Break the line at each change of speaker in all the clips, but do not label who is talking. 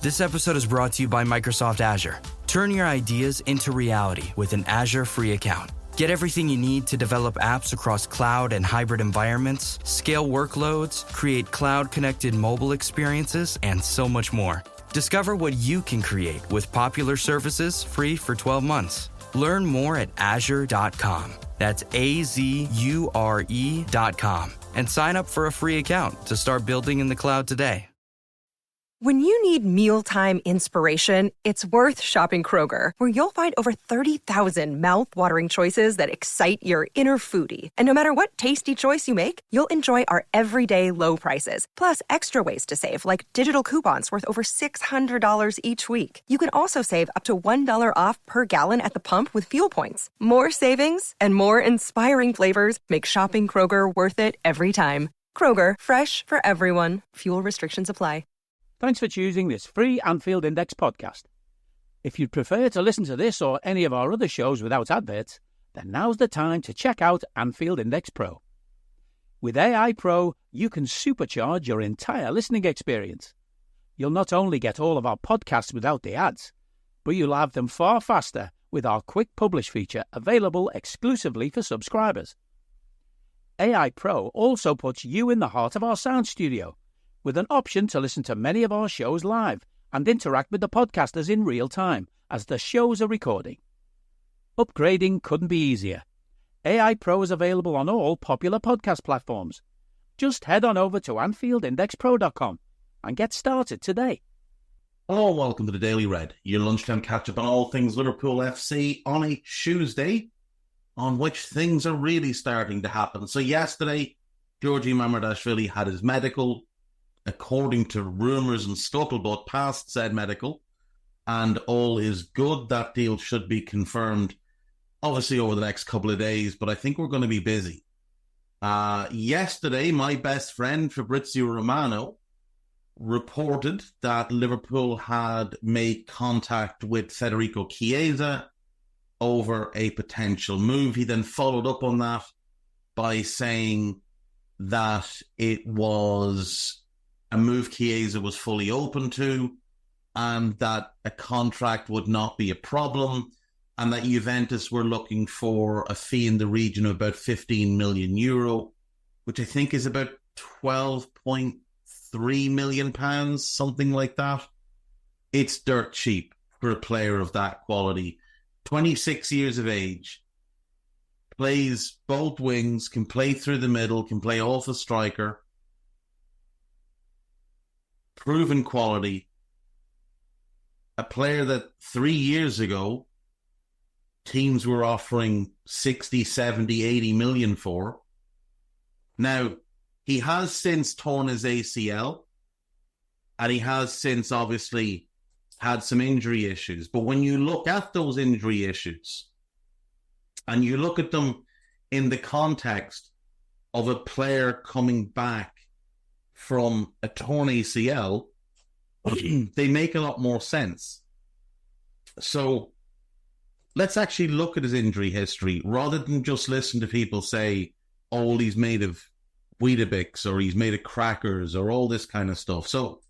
This episode is brought to you by Microsoft Azure. Turn your ideas into reality with an Azure free account. Get everything you need to develop apps across cloud and hybrid environments, scale workloads, create cloud-connected mobile experiences, and so much more. Discover what you can create with popular services free for 12 months. Learn more at azure.com. That's AZURE.com. And sign up for a free account to start building in the cloud today.
When you need mealtime inspiration, it's worth shopping Kroger, where you'll find over 30,000 mouth-watering choices that excite your inner foodie. And no matter what tasty choice you make, you'll enjoy our everyday low prices, plus extra ways to save, like digital coupons worth over $600 each week. You can also save up to $1 off per gallon at the pump with fuel points. More savings and more inspiring flavors make shopping Kroger worth it every time. Kroger, fresh for everyone. Fuel restrictions apply.
Thanks for choosing this free Anfield Index podcast. If you'd prefer to listen to this or any of our other shows without adverts, then now's the time to check out Anfield Index Pro. With AI Pro, you can supercharge your entire listening experience. You'll not only get all of our podcasts without the ads, but you'll have them far faster with our Quick Publish feature available exclusively for subscribers. AI Pro also puts you in the heart of our sound studio, with an option to listen to many of our shows live and interact with the podcasters in real time as the shows are recording. Upgrading couldn't be easier. AI Pro is available on all popular podcast platforms. Just head on over to AnfieldIndexPro.com and get started today.
Hello and welcome to the Daily Red, your lunchtime catch-up on all things Liverpool FC on a Tuesday, on which things are really starting to happen. So yesterday, Georgi Mamardashvili had his medical, according to rumours and scuttlebutt, past said medical, and all is good. That deal should be confirmed, obviously, over the next couple of days, but I think we're going to be busy. Yesterday, my best friend, Fabrizio Romano, reported that Liverpool had made contact with Federico Chiesa over a potential move. He then followed up on that by saying that it was a move Chiesa was fully open to, and that a contract would not be a problem, and that Juventus were looking for a fee in the region of about €15 million, which I think is about £12.3 million, something like that. It's dirt cheap for a player of that quality. 26 years of age, plays both wings, can play through the middle, can play off a striker. Proven quality. A player that 3 years ago teams were offering 60, 70, 80 million for. Now, he has since torn his ACL, and he has since obviously had some injury issues. But when you look at those injury issues, and you look at them in the context of a player coming back from a torn ACL, they make a lot more sense. So let's actually look at his injury history rather than just listen to people say, oh, he's made of Weetabix or he's made of crackers or all this kind of stuff. So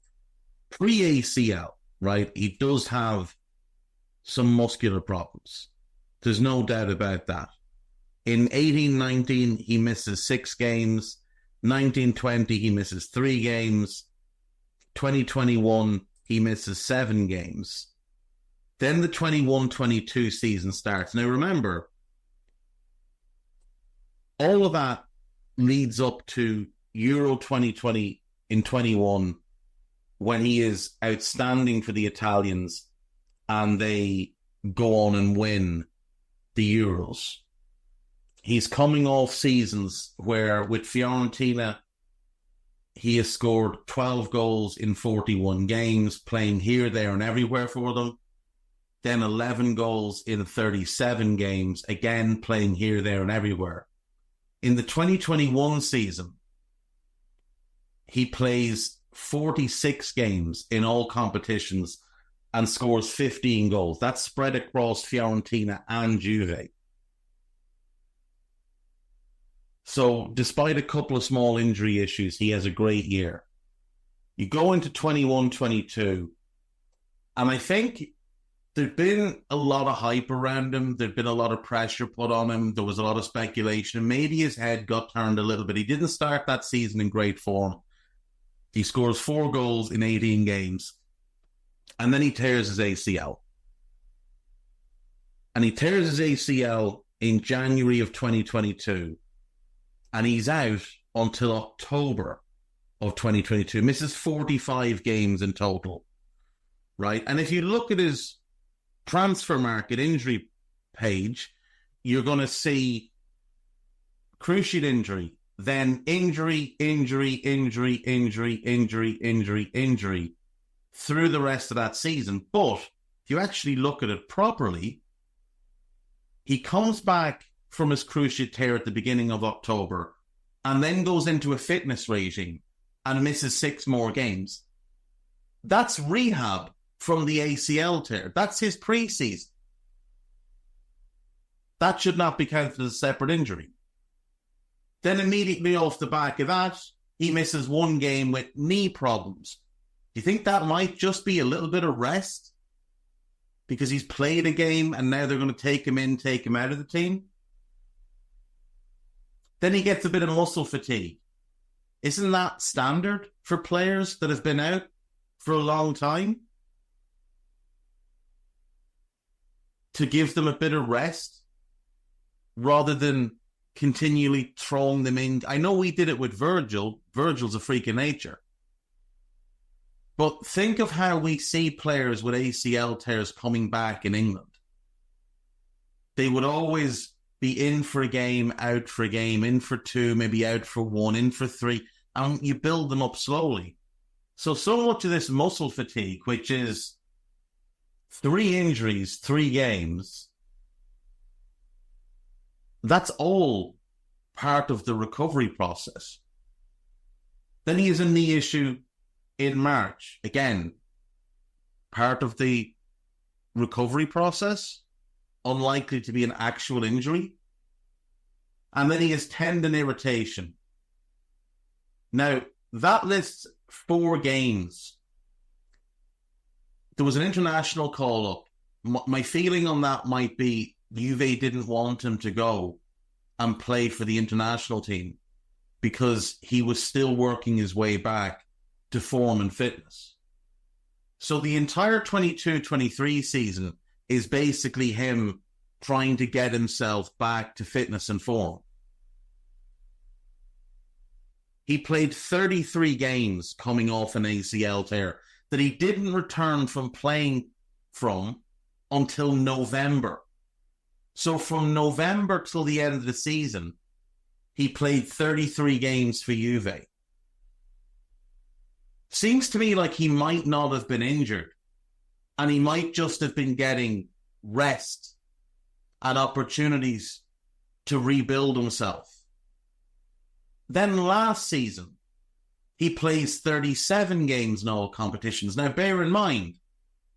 pre-ACL, right, he does have some muscular problems. There's no doubt about that. In 18-19, he misses 6 games. 19-20, he misses 3 games. 2021, he misses 7 games. Then the 21-22 season starts. Now remember, all of that leads up to Euro 2020 in 21, when he is outstanding for the Italians and they go on and win the Euros. He's coming off seasons where with Fiorentina, he has scored 12 goals in 41 games, playing here, there, and everywhere for them. Then 11 goals in 37 games, again playing here, there, and everywhere. In the 2021 season, he plays 46 games in all competitions and scores 15 goals. That's spread across Fiorentina and Juve. So despite a couple of small injury issues, he has a great year. You go into 21-22, and I think there'd been a lot of hype around him. There'd been a lot of pressure put on him. There was a lot of speculation. Maybe his head got turned a little bit. He didn't start that season in great form. He scores 4 goals in 18 games. And then he tears his ACL. And he tears his ACL in January of 2022. And he's out until October of 2022. Misses 45 games in total. Right? And if you look at his transfer market injury page, you're going to see cruciate injury, then injury through the rest of that season. But if you actually look at it properly, he comes back from his cruciate tear at the beginning of October and then goes into a fitness regime and misses 6 more games. That's rehab from the ACL tear. That's his preseason. That should not be counted as a separate injury. Then immediately off the back of that, he misses 1 game with knee problems. Do you think that might just be a little bit of rest? Because he's played a game and now they're going to take him in, take him out of the team? Then he gets a bit of muscle fatigue. Isn't that standard for players that have been out for a long time? To give them a bit of rest rather than continually throwing them in. I know we did it with Virgil. Virgil's a freak of nature. But think of how we see players with ACL tears coming back in England. They would always be in for a game, out for a game, in for 2, maybe out for 1, in for 3, and you build them up slowly. So much of this muscle fatigue, which is 3 injuries, 3 games, that's all part of the recovery process. Then he has a knee issue in March. Again, part of the recovery process, unlikely to be an actual injury. And then he has tendon irritation. Now, that lists 4 games. There was an international call-up. My feeling on that might be Juve didn't want him to go and play for the international team because he was still working his way back to form and fitness. So the entire 22-23 season is basically him trying to get himself back to fitness and form. He played 33 games coming off an ACL tear that he didn't return from playing from until November. So from November till the end of the season, he played 33 games for Juve. Seems to me like he might not have been injured, and he might just have been getting rest and opportunities to rebuild himself. Then last season, he plays 37 games in all competitions. Now, bear in mind,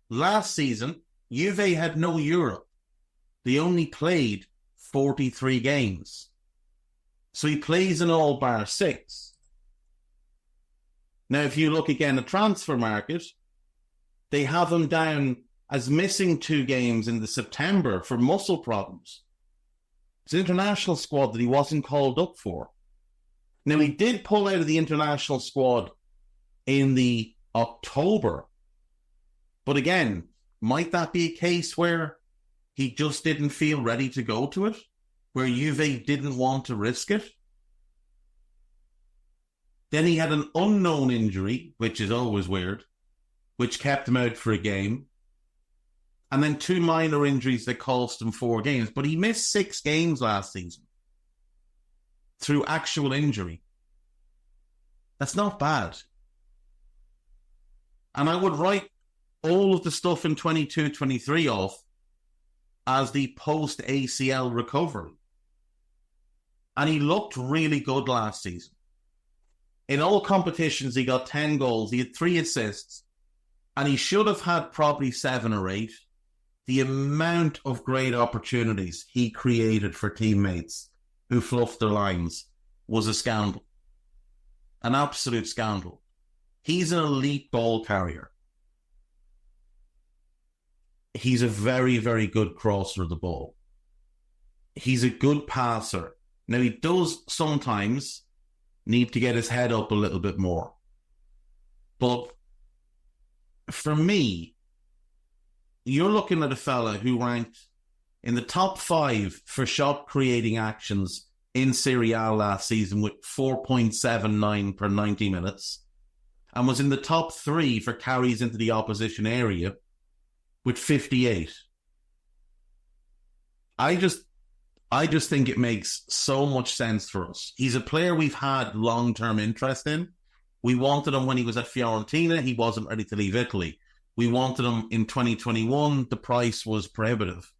last season, Juve had no Europe. They only played 43 games. So he plays in all bar 6. Now, if you look again at transfer market, they have him down as missing 2 games in the September for muscle problems. It's an international squad that he wasn't called up for. Now, he did pull out of the international squad in the October. But again, might that be a case where he just didn't feel ready to go to it? Where Juve didn't want to risk it? Then he had an unknown injury, which is always weird, which kept him out for a game. And then 2 minor injuries that cost him 4 games. But he missed 6 games last season through actual injury. That's not bad. And I would write all of the stuff in 22-23 off as the post-ACL recovery. And he looked really good last season. In all competitions, he got 10 goals, he had 3 assists, and he should have had probably 7 or 8. The amount of great opportunities he created for teammates who fluffed their lines was a scandal. An absolute scandal. He's an elite ball carrier. He's a very, very good crosser of the ball. He's a good passer. Now, he does sometimes need to get his head up a little bit more. But for me, you're looking at a fella who ranked in the top 5 for shot-creating actions in Serie A last season with 4.79 per 90 minutes, and was in the top 3 for carries into the opposition area with 58. I just think it makes so much sense for us. He's a player we've had long-term interest in. We wanted him when he was at Fiorentina. He wasn't ready to leave Italy. We wanted him in 2021. The price was prohibitive.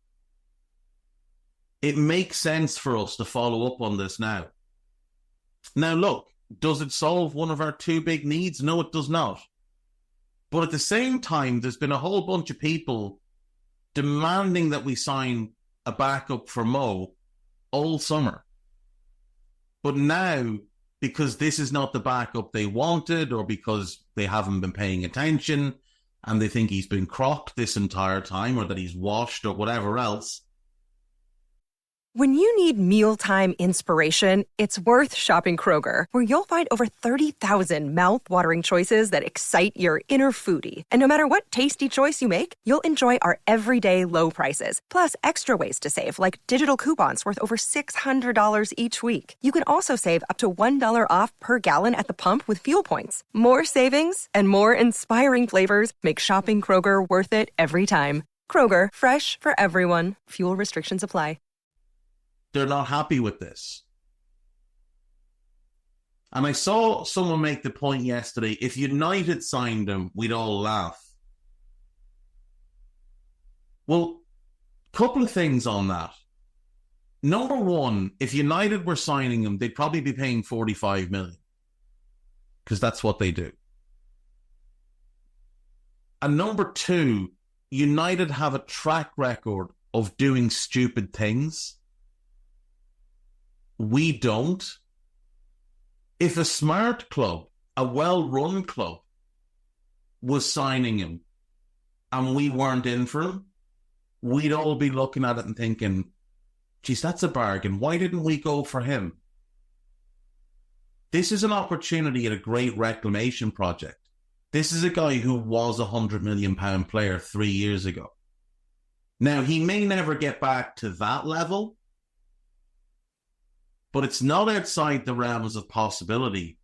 It makes sense for us to follow up on this now. Now, look, does it solve one of our 2 big needs? No, it does not. But at the same time, there's been a whole bunch of people demanding that we sign a backup for Mo all summer. But now, because this is not the backup they wanted, or because they haven't been paying attention and they think he's been crocked this entire time, or that he's washed or whatever else.
When you need mealtime inspiration, it's worth shopping Kroger, where you'll find over 30,000 mouth-watering choices that excite your inner foodie. And no matter what tasty choice you make, you'll enjoy our everyday low prices, plus extra ways to save, like digital coupons worth over $600 each week. You can also save up to $1 off per gallon at the pump with fuel points. More savings and more inspiring flavors make shopping Kroger worth it every time. Kroger, fresh for everyone. Fuel restrictions apply.
They're not happy with this. And I saw someone make the point yesterday, if United signed him, we'd all laugh. Well, a couple of things on that. Number one, if United were signing him, they'd probably be paying 45 million. Because that's what they do. And number two, United have a track record of doing stupid things. We don't. If a smart club, a well-run club, was signing him and we weren't in for him, we'd all be looking at it and thinking, geez, that's a bargain. Why didn't we go for him? This is an opportunity at a great reclamation project. This is a guy who was a £100 million player 3 years ago. Now, he may never get back to that level, but it's not outside the realms of possibility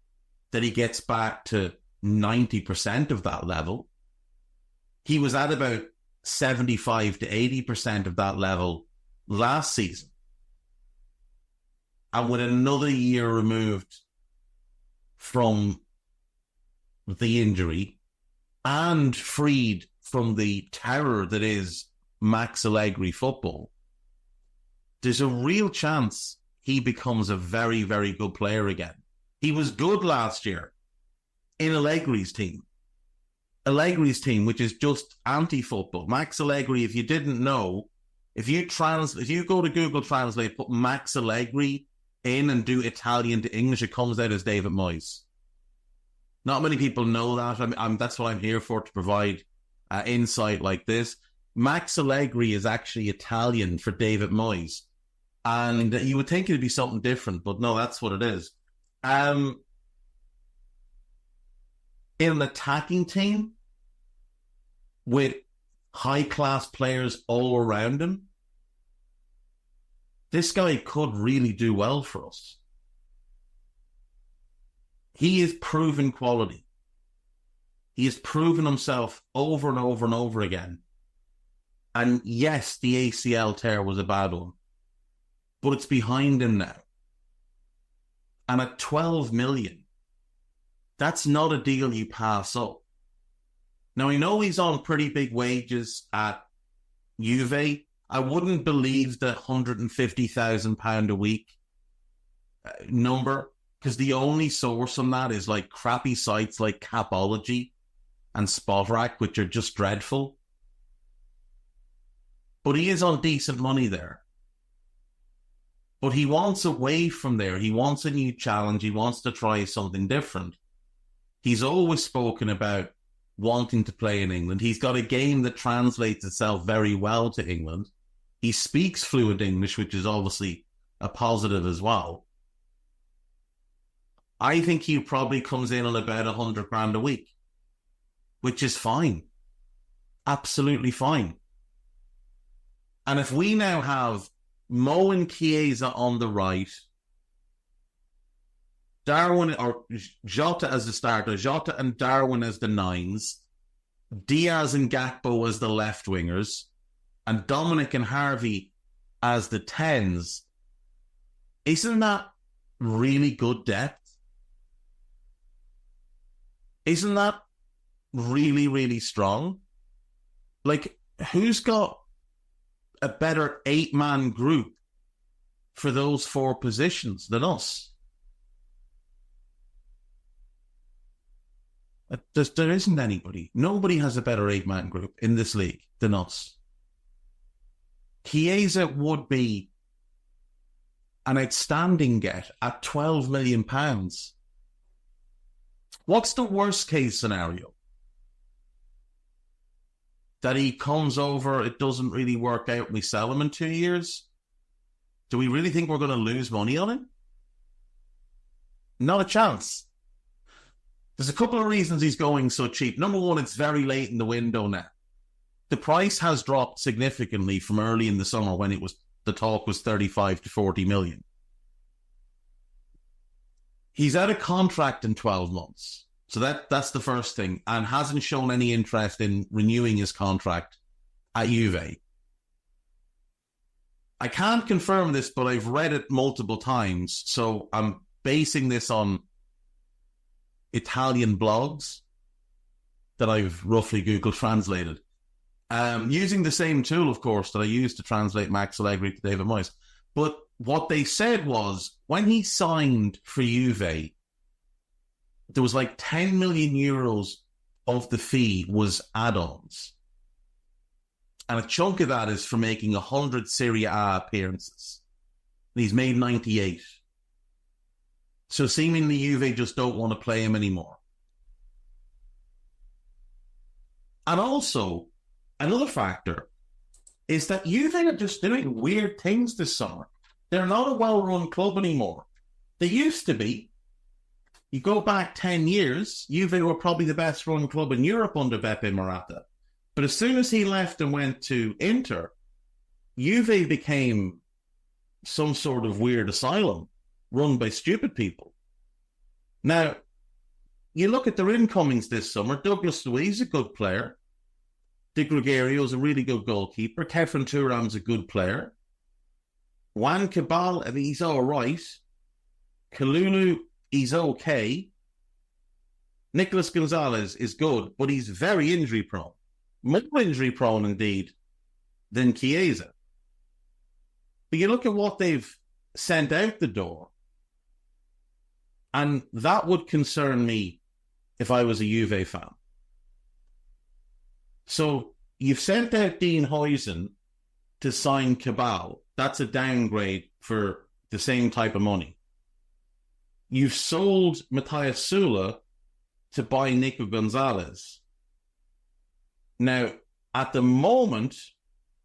that he gets back to 90% of that level. He was at about 75 to 80% of that level last season. And with another year removed from the injury and freed from the terror that is Max Allegri football, there's a real chance he becomes a very, very good player again. He was good last year in Allegri's team. Allegri's team, which is just anti-football. Max Allegri, if you didn't know, if you go to Google Translate, put Max Allegri in and do Italian to English, it comes out as David Moyes. Not many people know that. That's what I'm here for, to provide insight like this. Max Allegri is actually Italian for David Moyes. And you would think it'd be something different, but no, that's what it is. In an attacking team with high-class players all around him, this guy could really do well for us. He is proven quality. He has proven himself over and over and over again. And yes, the ACL tear was a bad one, but it's behind him now. And at 12 million, that's not a deal you pass up. Now, I know he's on pretty big wages at Juve. I wouldn't believe the £150,000 a week number, because the only source on that is like crappy sites like Capology and Spotrac, which are just dreadful. But he is on decent money there. But he wants away from there. He wants a new challenge. He wants to try something different. He's always spoken about wanting to play in England. He's got a game that translates itself very well to England. He speaks fluent English, which is obviously a positive as well. I think he probably comes in on about 100 grand a week, which is fine. Absolutely fine. And if we now have Mo and Chiesa on the right, Darwin or Jota as the starter, Jota and Darwin as the nines, Diaz and Gakpo as the left wingers, and Dominic and Harvey as the tens, isn't that really good depth? Isn't that really, really strong? Like, who's got a better 8-man group for those 4 positions than us? There isn't anybody. Nobody has a better 8-man group in this league than us. Chiesa would be an outstanding get at £12 million. What's the worst case scenario? That he comes over, it doesn't really work out, and we sell him in 2 years? Do we really think we're going to lose money on him? Not a chance. There's a couple of reasons he's going so cheap. Number one, it's very late in the window now. The price has dropped significantly from early in the summer when the talk was 35 to 40 million. He's out of contract in 12 months. So that's the first thing, and hasn't shown any interest in renewing his contract at Juve. I can't confirm this, but I've read it multiple times, so I'm basing this on Italian blogs that I've roughly Google translated. Using the same tool, of course, that I used to translate Max Allegri to David Moyes. But what they said was, when he signed for Juve, there was like 10 million euros of the fee was add-ons. And a chunk of that is for making 100 Serie A appearances. And he's made 98. So seemingly Juve just don't want to play him anymore. And also, another factor is that Juve are just doing weird things this summer. They're not a well-run club anymore. They used to be. You go back 10 years, Juve were probably the best-run club in Europe under Beppe Marotta. But as soon as he left and went to Inter, Juve became some sort of weird asylum run by stupid people. Now, you look at their incomings this summer. Douglas Luiz is a good player. De Gregorio is a really good goalkeeper. Kefren Turam's a good player. Juan Cabal, I mean, he's all right. Kalulu, he's okay. Nicolas Gonzalez is good, but he's very injury-prone. More injury-prone, indeed, than Chiesa. But you look at what they've sent out the door, and that would concern me if I was a Juve fan. So you've sent out Dean Huijsen to sign Cabal. That's a downgrade for the same type of money. You've sold Matthias Sula to buy Nico Gonzalez. Now, at the moment,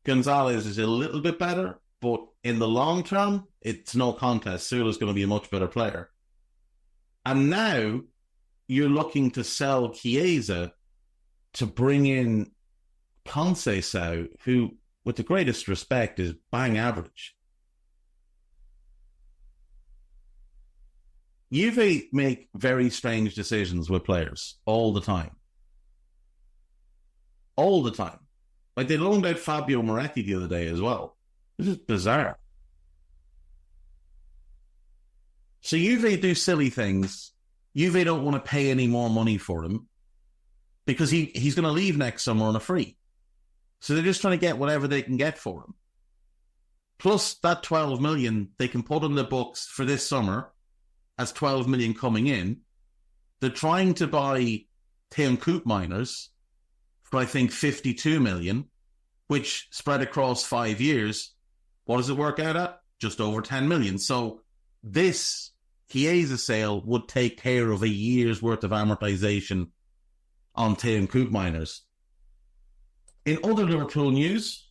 Gonzalez is a little bit better, but in the long term, it's no contest. Sula's going to be a much better player. And now you're looking to sell Chiesa to bring in Conceição, who, with the greatest respect, is bang average. Juve make very strange decisions with players all the time. All the time. Like, they loaned out Fabio Moretti the other day as well. This is bizarre. So Juve do silly things. Juve don't want to pay any more money for him because he's going to leave next summer on a free. So they're just trying to get whatever they can get for him. Plus that 12 million they can put on the books for this summer as 12 million coming in. They're trying to buy Tim Koopmeiners for, I think, 52 million, which spread across 5 years. What does it work out at? Just over 10 million. So this Chiesa sale would take care of a year's worth of amortization on Team Koopmeiners. In other Liverpool news,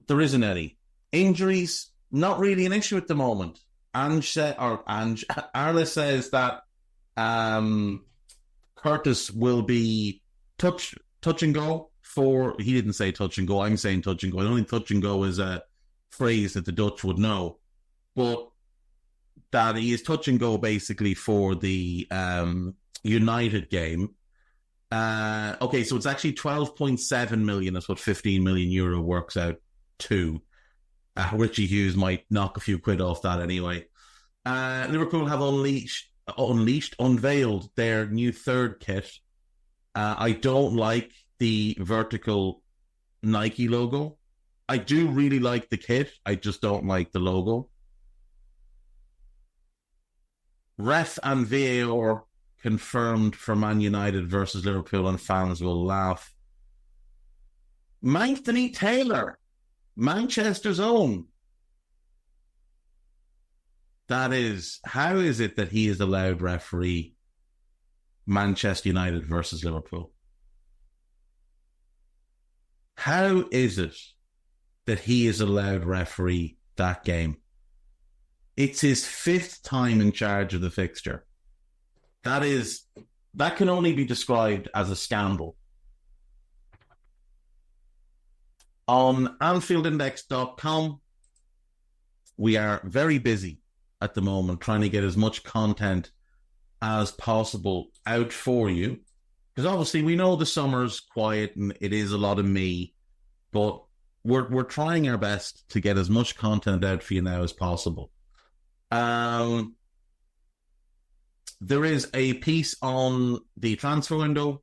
there isn't any. Injuries, not really an issue at the moment. Arla says that Curtis will be touch and go for... He didn't say touch and go. I'm saying touch and go. I don't think touch and go is a phrase that the Dutch would know. But that he is touch and go basically for the United game. Okay, so it's actually 12.7 million. That's what 15 million euro works out to. Richie Hughes might knock a few quid off that anyway. Liverpool have unveiled their new third kit. I don't like the vertical Nike logo. I do really like the kit. I just don't like the logo. Ref and VAR confirmed for Man United versus Liverpool, and fans will laugh. Anthony Taylor, Manchester's own. That is, how is it that he is allowed referee Manchester United versus Liverpool? How is it that he is allowed referee that game? It's his 5th time in charge of the fixture. That can only be described as a scandal. On AnfieldIndex.com, we are very busy at the moment trying to get as much content as possible out for you. Because obviously we know the summer's quiet and it is a lot of me, but we're trying our best to get as much content out for you now as possible. There is a piece on the transfer window,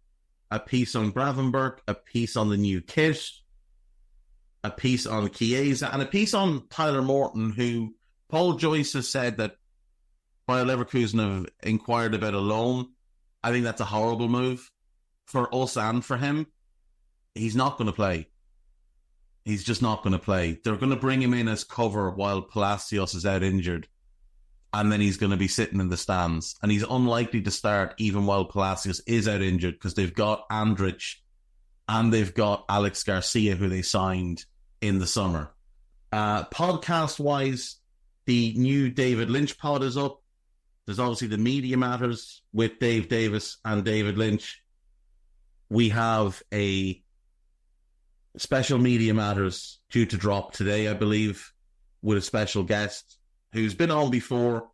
a piece on Gravenberch, a piece on the new kit, a piece on Chiesa, and a piece on Tyler Morton, who Paul Joyce has said that while Leverkusen have inquired about a loan, I think that's a horrible move for us and for him. He's not going to play. He's just not going to play. They're going to bring him in as cover while Palacios is out injured. And then he's going to be sitting in the stands. And he's unlikely to start even while Palacios is out injured, because they've got Andrich and they've got Alex Garcia, who they signed in the summer. Podcast-wise, the new David Lynch pod is up. There's obviously the Media Matters with Dave Davis and David Lynch. We have a special Media Matters due to drop today, I believe, with a special guest who's been on before.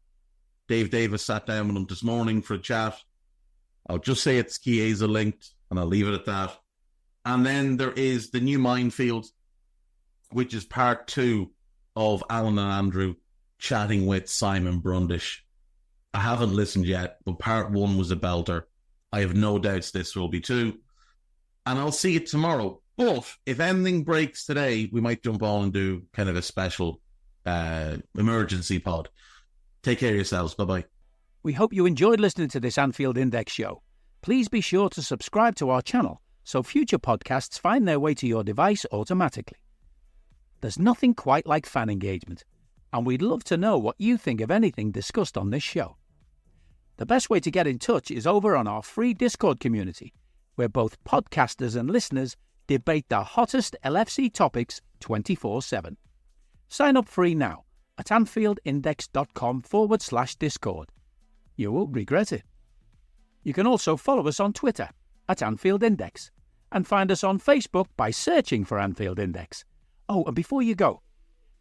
Dave Davis sat down with him this morning for a chat. I'll just say it's Chiesa linked, and I'll leave it at that. And then there is the new Minefield, which is part 2 of Alan and Andrew chatting with Simon Brundish. I haven't listened yet, but part 1 was a belter. I have no doubts this will be 2. And I'll see you tomorrow. But if anything breaks today, we might jump on and do kind of a special emergency pod. Take care of yourselves. Bye-bye.
We hope you enjoyed listening to this Anfield Index show. Please be sure to subscribe to our channel so future podcasts find their way to your device automatically. There's nothing quite like fan engagement, and we'd love to know what you think of anything discussed on this show. The best way to get in touch is over on our free Discord community, where both podcasters and listeners debate the hottest LFC topics 24/7. Sign up free now at AnfieldIndex.com/Discord. You won't regret it. You can also follow us on Twitter at Anfield Index and find us on Facebook by searching for Anfield Index. Oh, and before you go,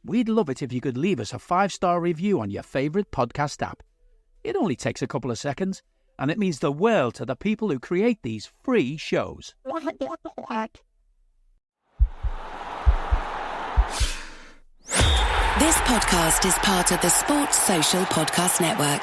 we'd love it if you could leave us a 5-star review on your favourite podcast app. It only takes a couple of seconds, and it means the world to the people who create these free shows.
This podcast is part of the Sports Social Podcast Network.